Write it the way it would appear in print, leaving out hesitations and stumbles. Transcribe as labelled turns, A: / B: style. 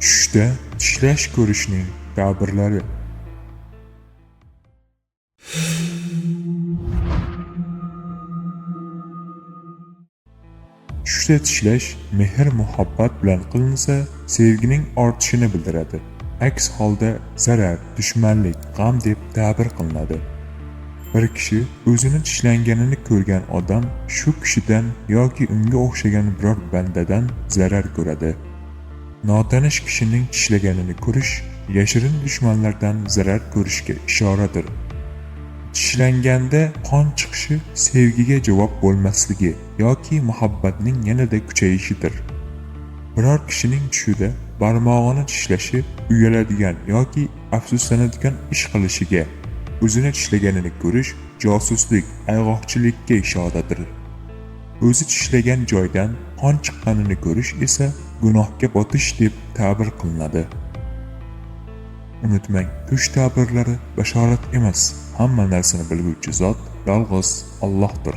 A: Tushda tishlash ko'rishning ta'birlari. Tushda tishlash mehr muhabbat bilan qilinsa, sevgining ortishini bildiradi. Aks holda zarar, dushmanlik, g'am deb ta'bir qilinadi. Bir kishi o'zini tishlanganini ko'rgan odam shu kishidan yoki unga o'xshagan biror bandadan zarar ko'radi. Notanish kishining tishlaganini ko'rish yashirin dushmanlardan zarar ko'rishga ishoradir. Tishlanganda qon chiqishi sevgiga javob bo'lmasligi yoki muhabbatning yanada kuchayishidir. Biror kishining tushida barmog'ini tishlashi uyaladigan yoki afsuslanadigan ish qilishiga, o'zini tishlaganini ko'rish josuslik, ayg'oqchilikka ishoradir. O'zi tishlagan joydan qon chiqqanini ko'rish esa gunohga botish deb ta'bir qilinadi. Unutmang, tush ta'birlari bashorat emas, hamma narsani bilguvchi zot yolg'iz Allohdir.